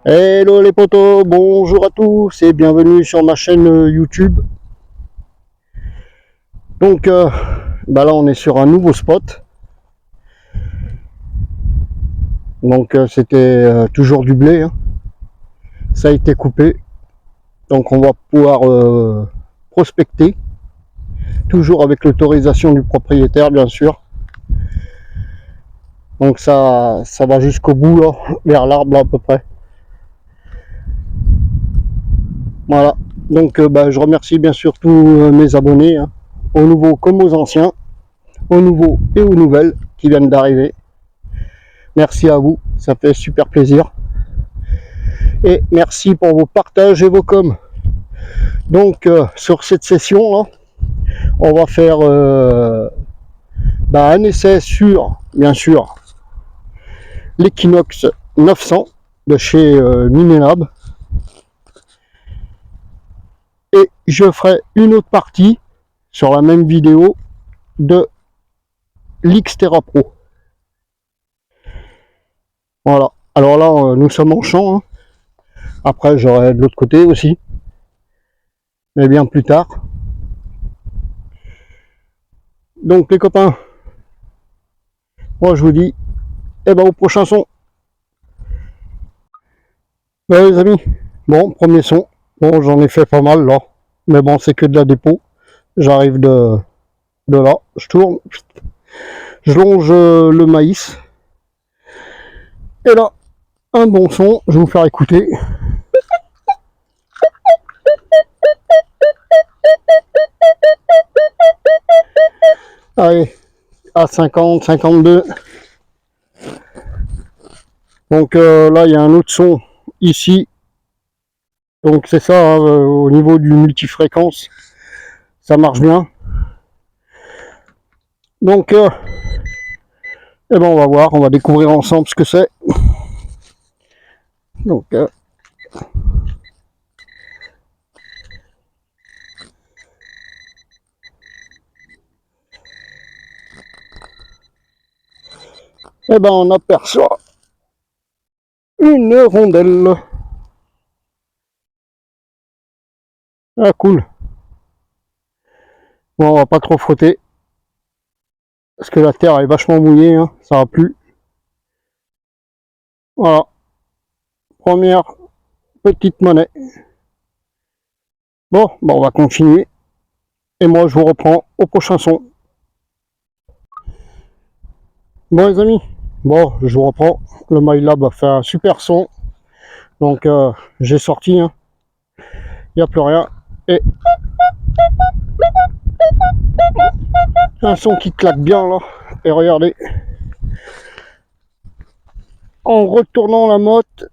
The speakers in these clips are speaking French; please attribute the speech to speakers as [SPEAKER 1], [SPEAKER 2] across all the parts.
[SPEAKER 1] Hello les potos, bonjour à tous et bienvenue sur ma chaîne YouTube. Donc là on est sur un nouveau spot. Donc c'était toujours du blé, hein. Ça a été coupé. Donc on va pouvoir prospecter, toujours avec l'autorisation du propriétaire bien sûr. Donc ça va jusqu'au bout là, vers l'arbre là à peu près. Voilà. Donc je remercie bien sûr tous mes abonnés, hein, aux nouveaux comme aux anciens, aux nouveaux et aux nouvelles qui viennent d'arriver. Merci à vous, ça fait super plaisir. Et merci pour vos partages et vos coms. Donc sur cette session là, on va faire un essai sur, bien sûr, l'Equinox 900 de chez Minelab. Et je ferai une autre partie sur la même vidéo de l'Xterra Pro. Voilà. Alors là, nous sommes en champ, hein. Après, j'aurai de l'autre côté aussi. Mais bien plus tard. Donc les copains, moi je vous dis, au prochain son. Les amis, bon, premier son. Bon, j'en ai fait pas mal là. Mais bon, c'est que de la dépôt. J'arrive de là. Je tourne. Je longe le maïs. Et là, un bon son. Je vais vous faire écouter. Allez, à 50, 52. Donc là, il y a un autre son ici. Donc c'est ça, hein, au niveau du multifréquence, ça marche bien. Donc, on va voir, on va découvrir ensemble ce que c'est. Donc, on aperçoit une rondelle. Ah, cool. Bon, on va pas trop frotter. Parce que la terre est vachement mouillée, hein, ça va plus. Voilà. Première petite monnaie. Bon, on va continuer. Et moi, je vous reprends au prochain son. Bon, les amis. Bon, je vous reprends. Le MyLab a fait un super son. Donc, j'ai sorti, hein. Il n'y a plus rien. Et un son qui claque bien, là. Et regardez. En retournant la motte,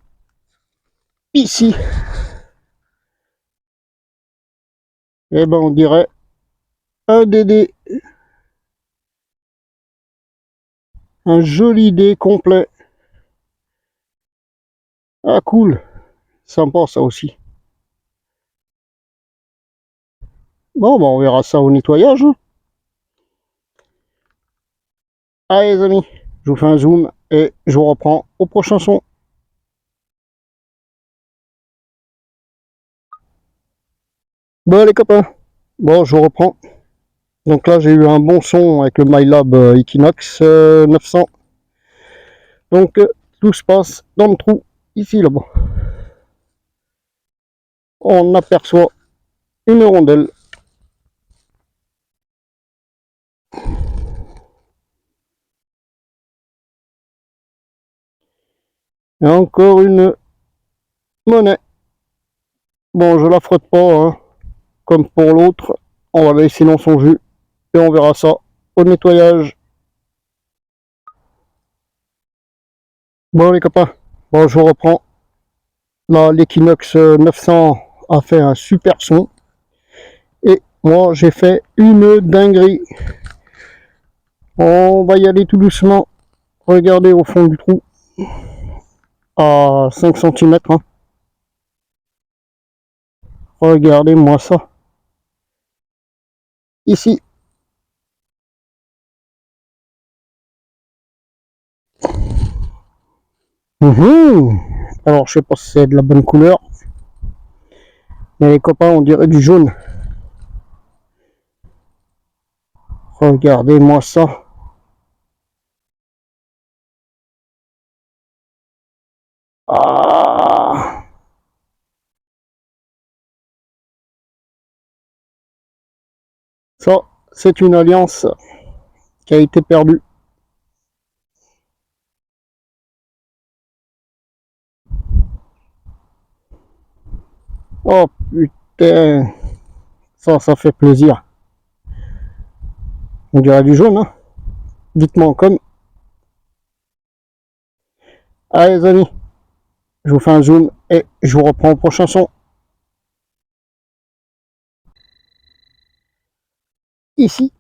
[SPEAKER 1] ici, on dirait un DD. Un joli dé complet. Ah, cool. Sympa, ça aussi. Bon, on verra ça au nettoyage. Allez, les amis, je vous fais un zoom et je vous reprends au prochain son. Bon, les copains, bon, je vous reprends. Donc là, j'ai eu un bon son avec le MyLab Equinox 900. Donc, tout se passe dans le trou, ici, là-bas. On aperçoit une rondelle. Et encore une monnaie. Bon, je la frotte pas, hein, comme pour l'autre. On va la laisser dans son jus et on verra ça au nettoyage. Bon, les copains, bon, je vous reprends. Là, l'Equinox 900 a fait un super son. Et moi, j'ai fait une dinguerie. On va y aller tout doucement. Regardez au fond du trou. À 5 cm. Hein. Regardez-moi ça. Ici. Alors je sais pas si c'est de la bonne couleur, mais les copains on dirait du jaune. Regardez-moi ça. Ah, ça, c'est une alliance qui a été perdue. Oh putain, ça fait plaisir. On dirait du jaune, hein. Dites-moi en com. Allez les amis, je vous fais un zoom et je vous reprends au prochain son. Ici,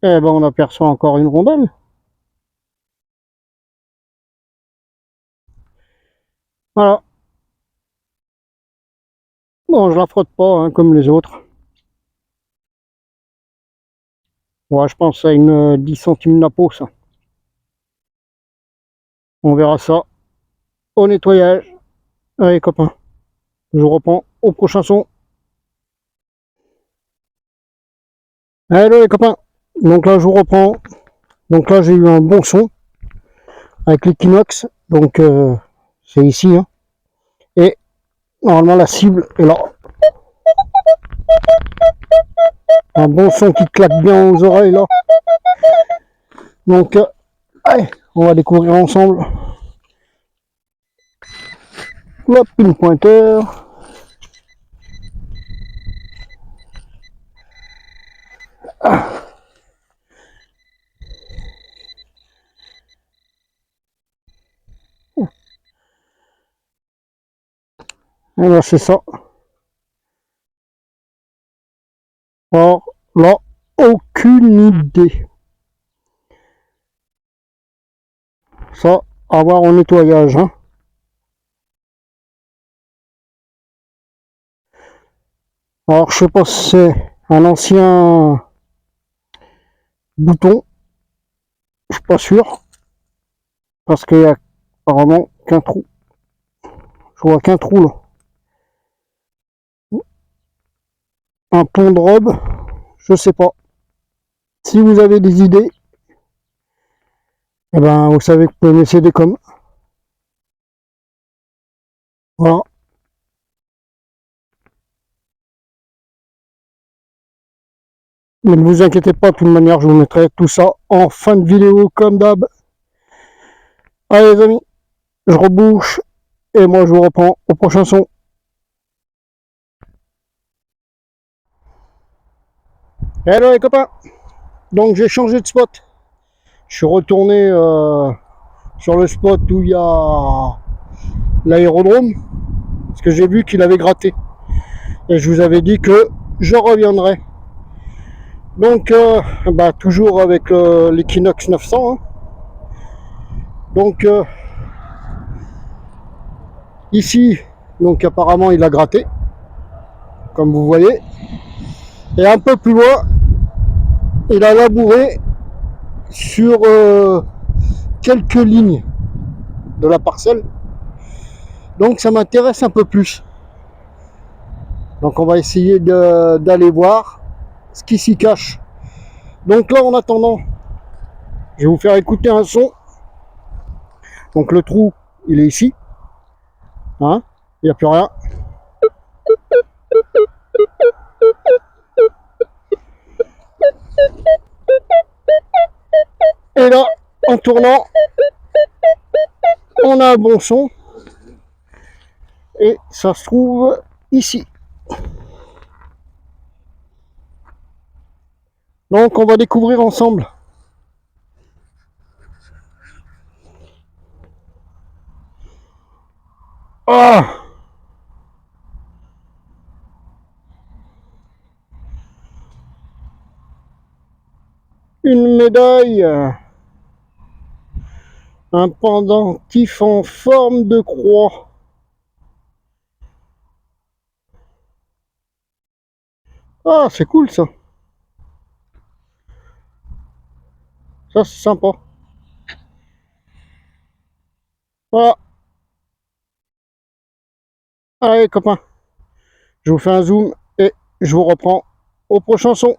[SPEAKER 1] eh ben on aperçoit encore une rondelle. Voilà. Bon, je la frotte pas hein, comme les autres. Ouais, je pense à une 10 centimes la peau, ça. On verra ça au nettoyage. Allez copains, je vous reprends au prochain son. Hello les copains. Donc là je vous reprends. Donc là j'ai eu un bon son avec l'Equinox. Donc c'est ici. Hein. Et normalement la cible est là. Un bon son qui claque bien aux oreilles là. Donc allez, on va découvrir ensemble. Hop, une pointeur. Ah. Et là c'est ça. Alors là, aucune idée. Ça, à voir au nettoyage. Hein. Alors je sais pas si c'est un ancien bouton. Je suis pas sûr. Parce qu'il y a apparemment qu'un trou. Je vois qu'un trou là. Un pont de robe. Je sais pas. Si vous avez des idées, eh ben vous savez que vous pouvez me laisser des coms. Voilà. Mais ne vous inquiétez pas, de toute manière, je vous mettrai tout ça en fin de vidéo comme d'hab. Allez les amis, je rebouche et moi je vous reprends au prochain son. Hello les copains. Donc j'ai changé de spot. Je suis retourné sur le spot où il y a l'aérodrome. Parce que j'ai vu qu'il avait gratté. Et je vous avais dit que je reviendrai. Donc bah, toujours avec l'Equinox 900. Hein. Donc ici, donc apparemment il a gratté. Comme vous voyez. Et un peu plus loin, il a labouré sur quelques lignes de la parcelle. Donc ça m'intéresse un peu plus. Donc on va essayer d'aller voir ce qui s'y cache. Donc là en attendant, je vais vous faire écouter un son. Donc le trou, il est ici. Hein, il n'y a plus rien. Et là, en tournant, on a un bon son. Et ça se trouve ici. Donc on va découvrir ensemble. Ah! Une médaille, un pendentif en forme de croix. Ah, c'est cool ça. Ça, c'est sympa. Voilà. Allez copains, je vous fais un zoom et je vous reprends au prochain son.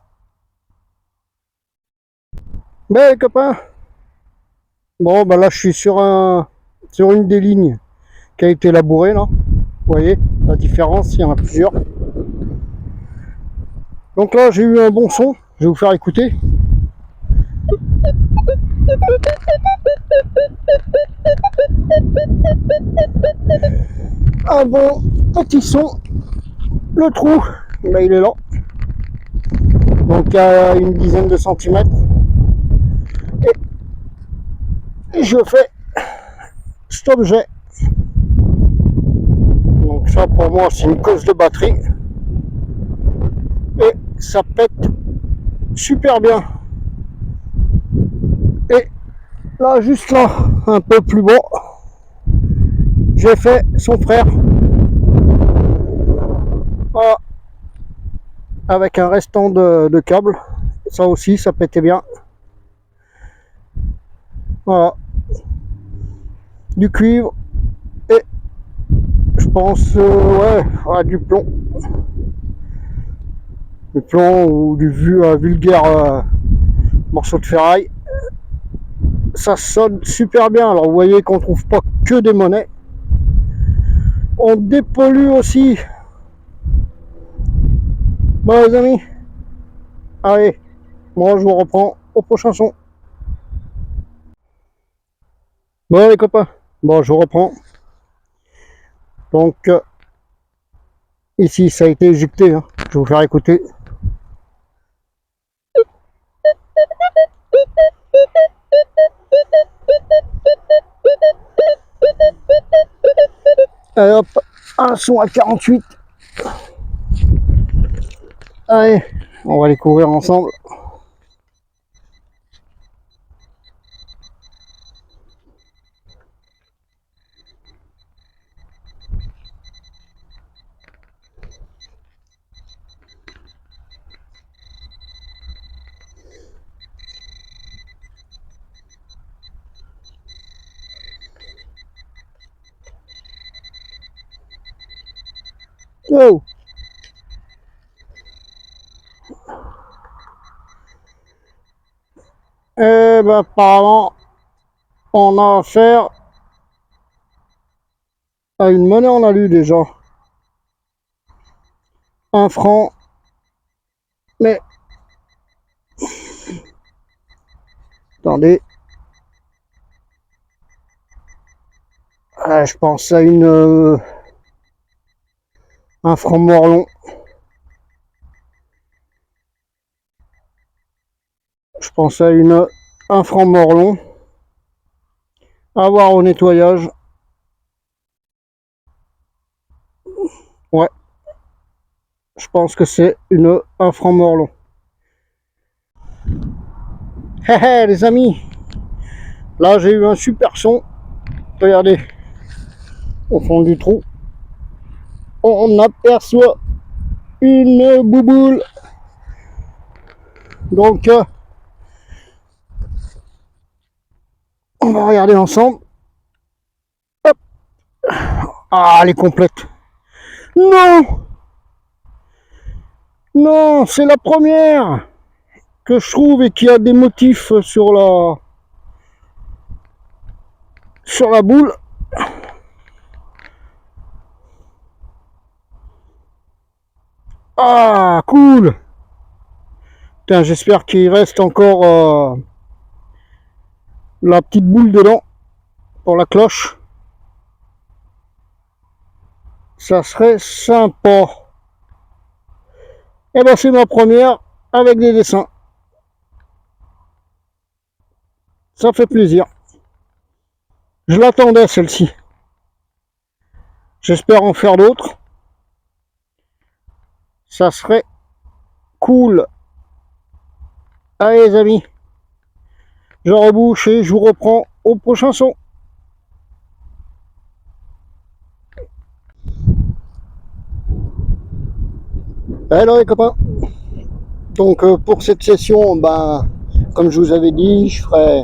[SPEAKER 1] Ben les copains, bon ben là je suis sur une des lignes qui a été labourée là. Vous voyez la différence, il y en a plusieurs. Donc là j'ai eu un bon son, je vais vous faire écouter. Un bon petit son. Le trou, ben, il est là. Donc à une dizaine de centimètres. Et je fais stop jet. Donc ça pour moi c'est une cause de batterie. Et ça pète super bien. Et là, juste là, un peu plus bas, j'ai fait son frère. Voilà. Avec un restant de câble. Ça aussi, ça pétait bien. Voilà. Du cuivre. Et je pense, ouais, du plomb. Du plomb ou du vulgaire morceau de ferraille. Ça sonne super bien. Alors vous voyez qu'on trouve pas que des monnaies. On dépollue aussi. Bon les amis, allez, moi je vous reprends au prochain son. Bon les copains, bon je vous reprends. Donc ici ça a été éjecté, hein. Je vais vous faire écouter. Allez hop, un son à 48. Allez, on va les couvrir ensemble. Wow. Et ben apparemment on a affaire à une monnaie en alu déjà. 1 franc. Mais attendez. Je pense à un franc morlon. Je pense à un franc morlon. À voir au nettoyage. Ouais. Je pense que c'est un franc morlon. Hé hé les amis. Là j'ai eu un super son. Regardez. Au fond du trou. On aperçoit une bouboule. Donc on va regarder ensemble. Hop. Ah, elle est complète. Non, non, c'est la première que je trouve et qui a des motifs sur la boule. Ah, cool. Putain, j'espère qu'il reste encore la petite boule dedans pour la cloche. Ça serait sympa. Et ben c'est ma première avec des dessins. Ça fait plaisir. Je l'attendais celle-ci. J'espère en faire d'autres. Ça serait cool. Allez les amis, je rebouche et je vous reprends au prochain son. Alors les copains, donc pour cette session, ben, comme je vous avais dit, je ferai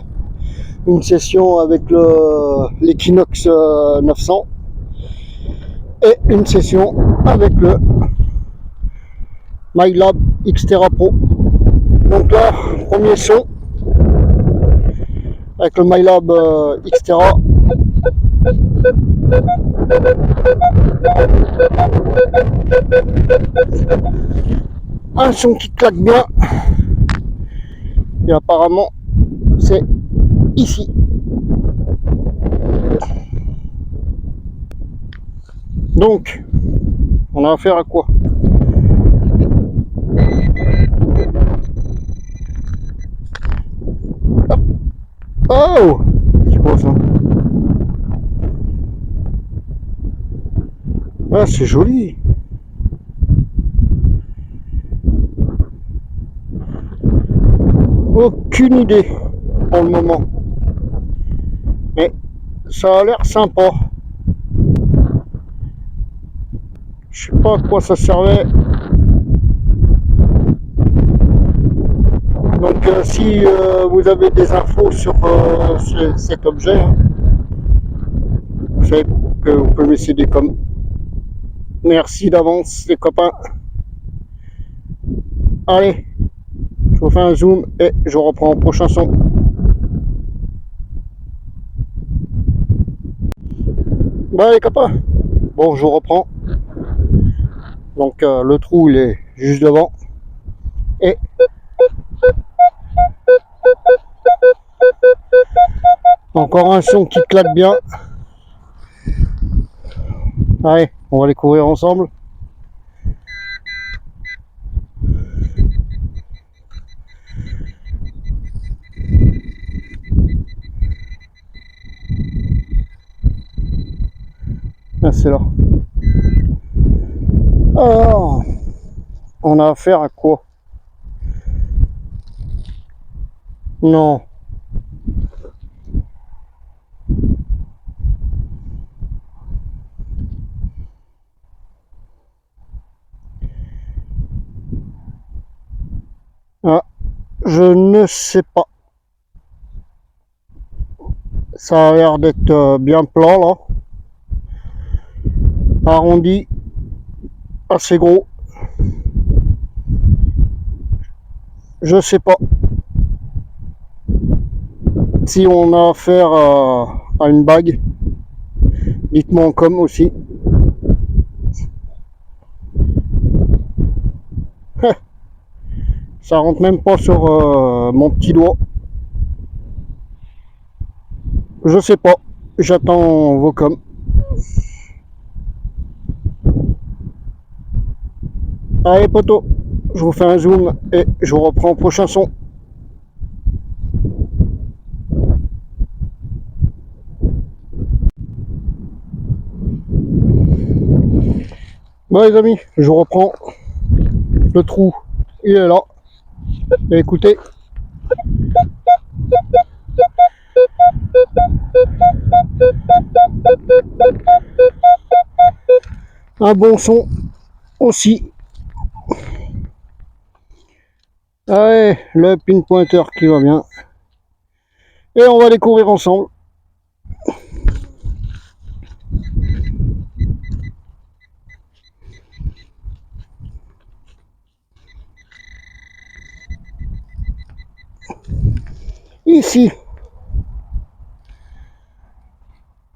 [SPEAKER 1] une session avec l'Equinox 900. et une session avec le MyLab Xterra Pro. Donc là, premier son avec le MyLab Xterra. Un son qui claque bien. Et apparemment, c'est ici. Donc, on a affaire à quoi? Oh, c'est quoi ça? Ah, c'est joli. Aucune idée pour le moment. Mais ça a l'air sympa. Je sais pas à quoi ça servait. Donc si vous avez des infos sur cet objet, hein, vous savez que vous pouvez me laisser des coms. Merci d'avance les copains. Allez, je vous fais un zoom et je reprends au prochain son. Bah les copains, bon je reprends. Donc le trou il est juste devant. Et encore un son qui claque bien. Allez, on va les courir ensemble. Ah, c'est là. Alors, on a affaire à quoi? Non. Ah, je ne sais pas. Ça a l'air d'être bien plat là. Arrondi. Assez gros. Je sais pas si on a affaire à une bague. Dites-moi en com aussi. Ça rentre même pas sur mon petit doigt. Je sais pas. J'attends vos coms. Allez poto, je vous fais un zoom et je vous reprends au prochain son. Bon les amis, je reprends. Le trou, il est là. Et écoutez. Un bon son aussi. Allez, le pin pointer qui va bien. Et on va les courir ensemble. Ici.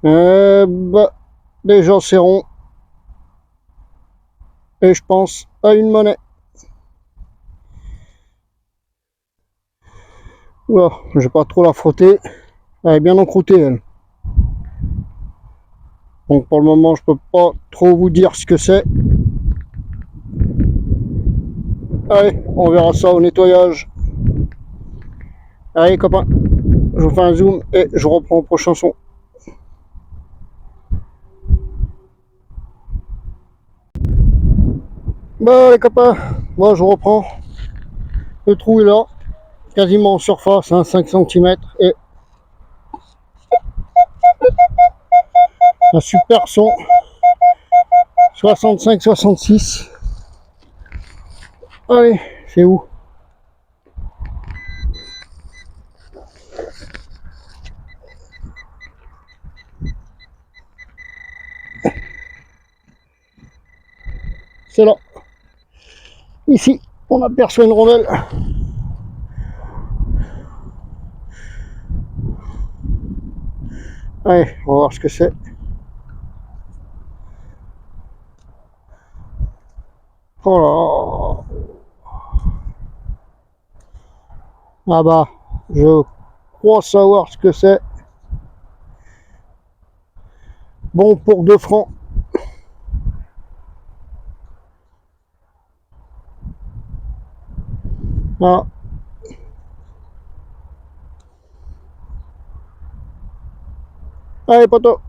[SPEAKER 1] Bah, déjà c'est rond. Et je pense à une monnaie. Oula, je vais pas trop la frotter. Elle est bien encroûtée elle. Donc pour le moment je peux pas trop vous dire ce que c'est. Allez, on verra ça au nettoyage. Allez copains, je vous fais un zoom et je reprends au prochain son. Bah les copains, moi je reprends. Le trou est là, quasiment en surface, hein, 5 cm et un super son 65-66. Allez, c'est où? c'est là. Ici, on aperçoit une rondelle. Allez, on va voir ce que c'est. Oh là. Ah bah, je crois savoir ce que c'est. Bon pour 2 francs. Voilà. Allez, poteau.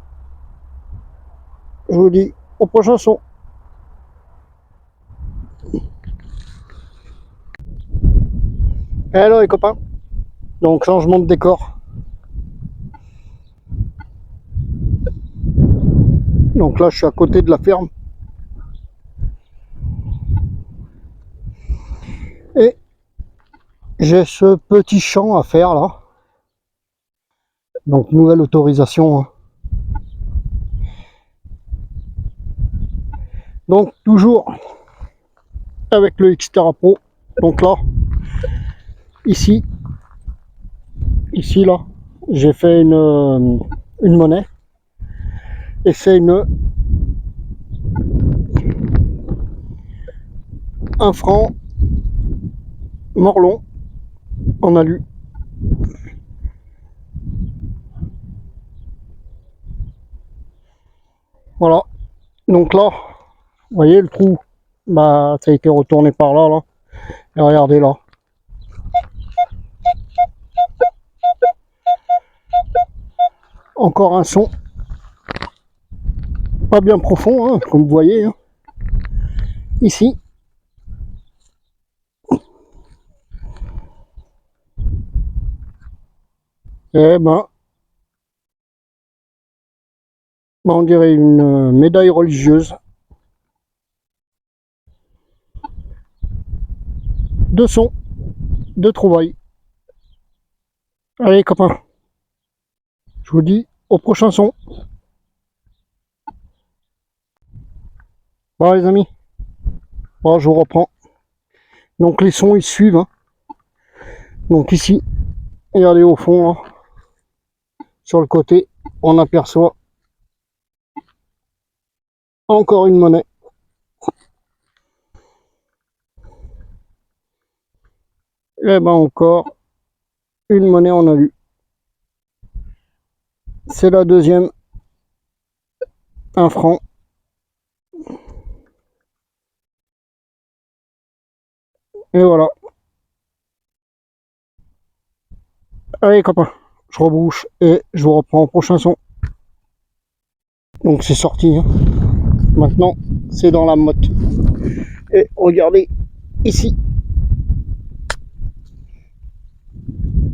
[SPEAKER 1] Je vous dis au prochain son. Hello les copains. Donc changement de décor. Donc là je suis à côté de la ferme. Et j'ai ce petit champ à faire là. Donc nouvelle autorisation. Hein. Donc toujours avec le Xterra Pro. Donc là, ici là, j'ai fait une monnaie. Et c'est un franc morlon en alu. Voilà. Donc là, vous voyez le trou, bah ça a été retourné par là, là. Et regardez là. Encore un son. Pas bien profond, hein, comme vous voyez. Hein. Ici. Eh ben, on dirait une médaille religieuse. De sons, de trouvailles. Allez copains, je vous dis au prochain son. Bon les amis, bon, je vous reprends. Donc les sons ils suivent. Hein. Donc ici, regardez au fond, là, sur le côté, on aperçoit encore une monnaie. Et ben encore une monnaie en alu. C'est la deuxième. Un franc. Et voilà. Allez copains, je rebouche et je vous reprends au prochain son. Donc c'est sorti. Hein. Maintenant, c'est dans la motte. Et regardez ici.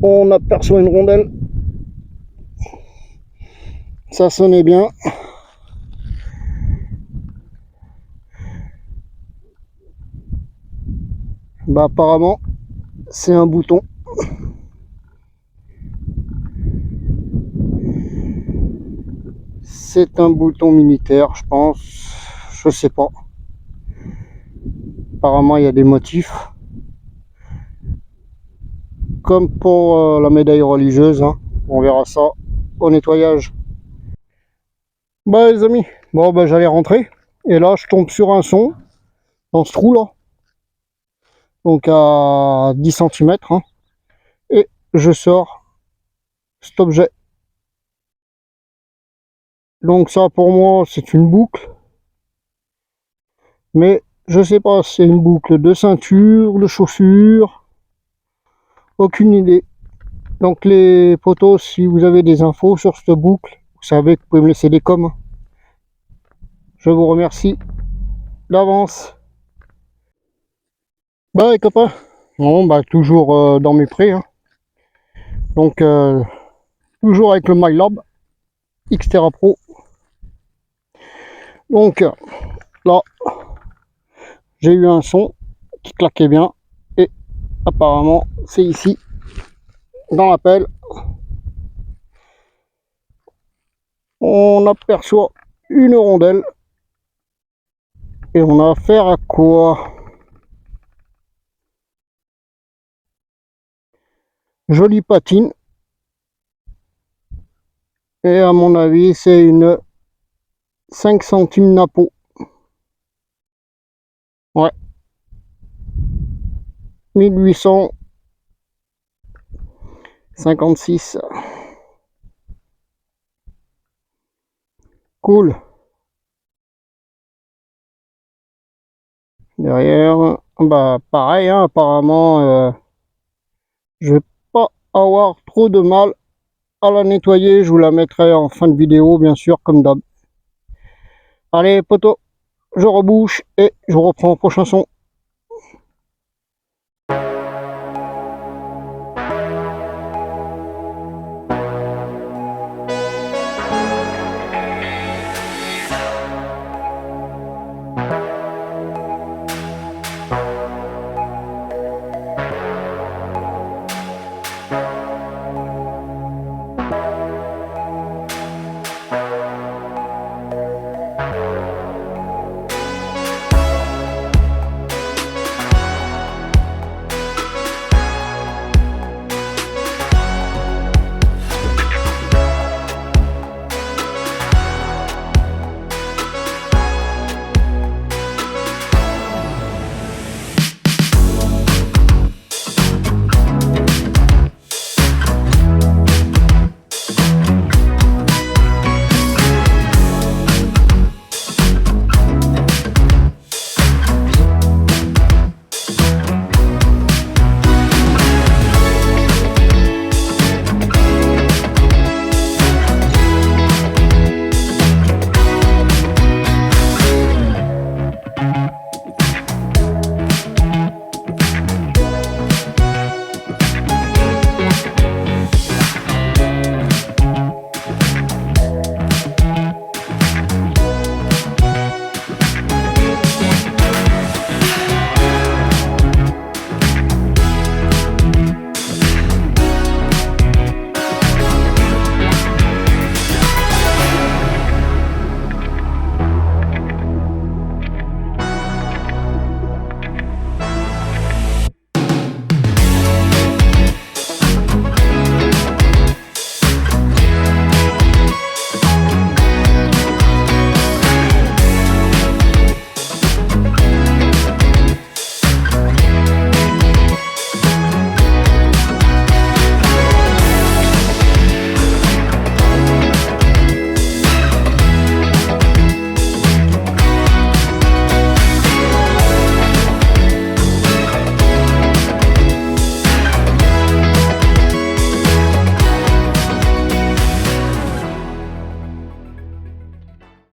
[SPEAKER 1] On aperçoit une rondelle. Ça sonnait bien. Bah apparemment, c'est un bouton. C'est un bouton militaire, je pense. Je sais pas. Apparemment, il y a des motifs. Comme pour la médaille religieuse. Hein. On verra ça au nettoyage. Bah les amis, bon bah j'allais rentrer. Et là, je tombe sur un son. Dans ce trou là. Donc à 10 cm. Hein. Et je sors cet objet. Donc ça pour moi c'est une boucle. Mais je sais pas si c'est une boucle de ceinture, de chaussure. Aucune idée. Donc les potos, si vous avez des infos sur cette boucle, vous savez que vous pouvez me laisser des coms. Je vous remercie d'avance. Bah les copains, bon, bah, toujours dans mes prés. Hein. Donc toujours avec le MyLab Xterra Pro. Donc là, j'ai eu un son qui claquait bien. Et apparemment, c'est ici, dans la pelle. On aperçoit une rondelle. Et on a affaire à quoi? Jolie patine. Et à mon avis, c'est une 5 centimes Napo. Ouais. 1856. Cool. Derrière, bah pareil, hein, apparemment, je vais pas avoir trop de mal à la nettoyer. Je vous la mettrai en fin de vidéo, bien sûr, comme d'hab. Allez, poteau, je rebouche et je reprends au prochain son.